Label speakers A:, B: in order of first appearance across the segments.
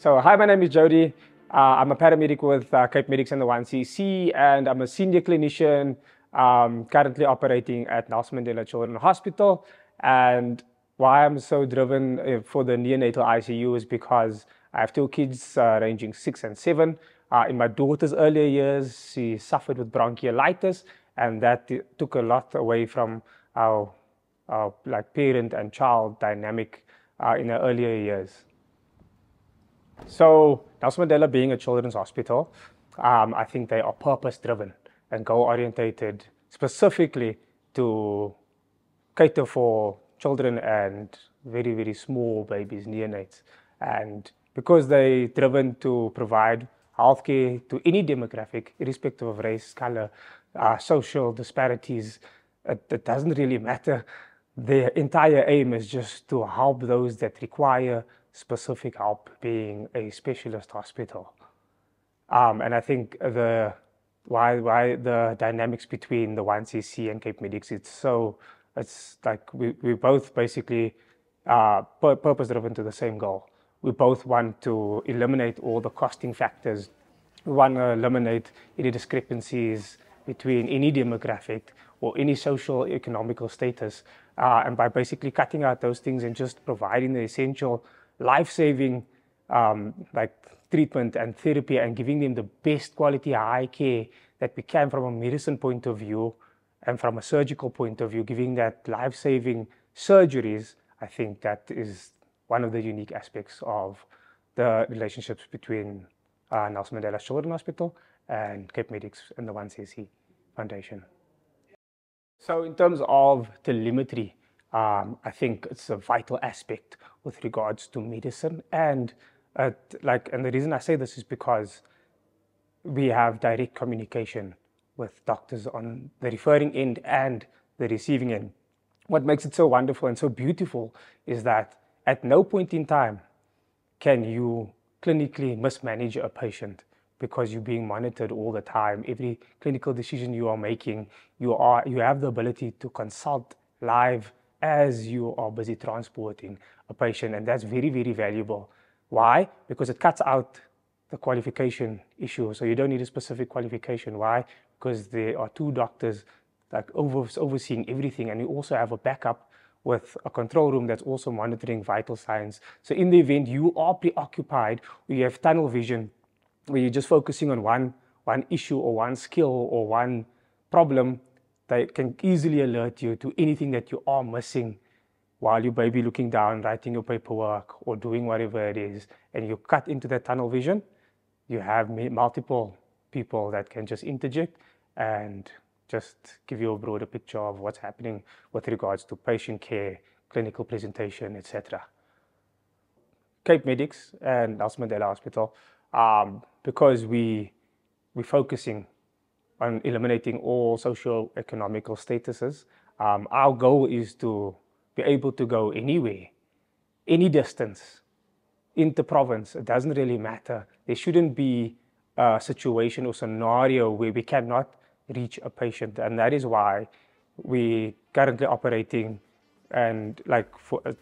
A: So hi, my name is Jody. I'm a paramedic with Cape Medics and the 1CC, and I'm a senior clinician currently operating at Nelson Mandela Children's Hospital. And why I'm so driven for the neonatal ICU is because I have two kids ranging 6 and 7. In my daughter's earlier years, she suffered with bronchiolitis, and that took a lot away from our like parent and child dynamic in her earlier years. So Nelson Mandela being a children's hospital, I think they are purpose-driven and goal-orientated specifically to cater for children and very, very small babies, neonates. And because they're driven to provide healthcare to any demographic, irrespective of race, color, social disparities, it doesn't really matter. Their entire aim is just to help those that require specific help, being a specialist hospital. And I think why the dynamics between the 1CC and Cape Medics, it's like we both basically purpose-driven to the same goal. We both want to eliminate all the costing factors. We want to eliminate any discrepancies between any demographic or any social economical status. And by basically cutting out those things and just providing the essential life-saving like treatment and therapy and giving them the best quality high care that we can from a medicine point of view and from a surgical point of view, giving that life-saving surgeries, I think that is one of the unique aspects of the relationships between Nelson Mandela Children's Hospital and Cape Medics and the 1CC Foundation. So in terms of telemetry, I think it's a vital aspect with regards to medicine, and the reason I say this is because we have direct communication with doctors on the referring end and the receiving end. What makes it so wonderful and so beautiful is that at no point in time can you clinically mismanage a patient, because you're being monitored all the time. Every clinical decision you are making, you have the ability to consult live as you are busy transporting a patient, and that's very, very valuable. Why? Because it cuts out the qualification issue. So you don't need a specific qualification. Why? Because there are two doctors like overseeing everything, and you also have a backup with a control room that's also monitoring vital signs. So in the event you are preoccupied, or you have tunnel vision, where you're just focusing on one issue or one skill or one problem, they can easily alert you to anything that you are missing while you may be looking down, writing your paperwork or doing whatever it is, and you cut into that tunnel vision. You have multiple people that can just interject and just give you a broader picture of what's happening with regards to patient care, clinical presentation, etc. Cape Medics and Nelson Mandela Hospital, because we're focusing on eliminating all socio-economical statuses, our goal is to be able to go anywhere, any distance, inter-province. It doesn't really matter. There shouldn't be a situation or scenario where we cannot reach a patient, and that is why we currently operating, and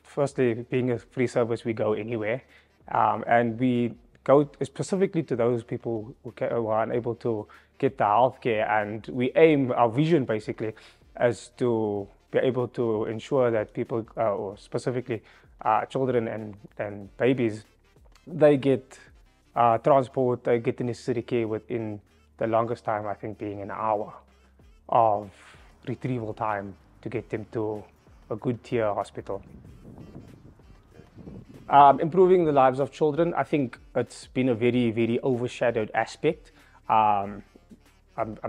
A: firstly, being a free service, we go anywhere, and we go specifically to those people who are unable to get the healthcare, and we aim, our vision basically, as to be able to ensure that people, or specifically children and babies, they get transport, they get the necessary care within the longest time, I think, being an hour of retrieval time to get them to a good tier hospital. Improving the lives of children, I think it's been a very, very overshadowed aspect. I'm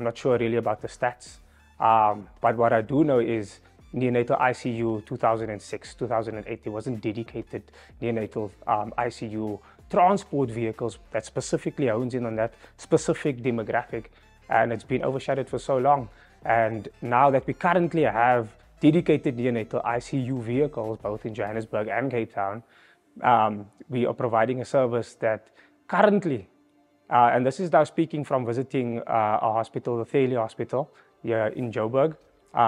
A: not sure really about the stats, but what I do know is neonatal ICU 2006, 2008, there wasn't dedicated neonatal ICU transport vehicles that specifically hones in on that specific demographic, and it's been overshadowed for so long. And now that we currently have dedicated neonatal ICU vehicles, both in Johannesburg and Cape Town, we are providing a service that currently, and this is now speaking from visiting our hospital, the Fairley Hospital here in Joburg,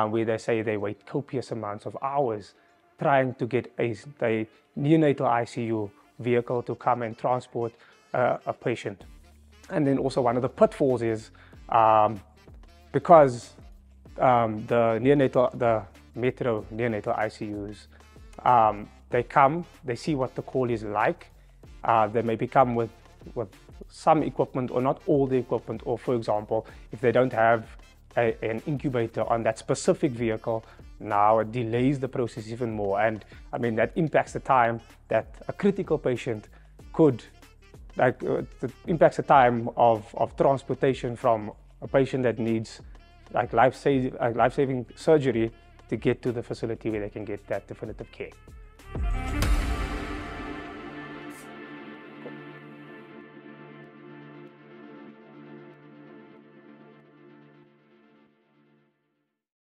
A: where they say they wait copious amounts of hours trying to get a neonatal ICU vehicle to come and transport a patient. And then also one of the pitfalls is because the metro neonatal ICUs, they see what the call is like. They maybe come with some equipment or not all the equipment, or for example, if they don't have an incubator on that specific vehicle, now it delays the process even more. And I mean, that impacts the time that a critical patient could, it impacts the time of transportation from a patient that needs life-saving surgery to get to the facility where they can get that definitive care.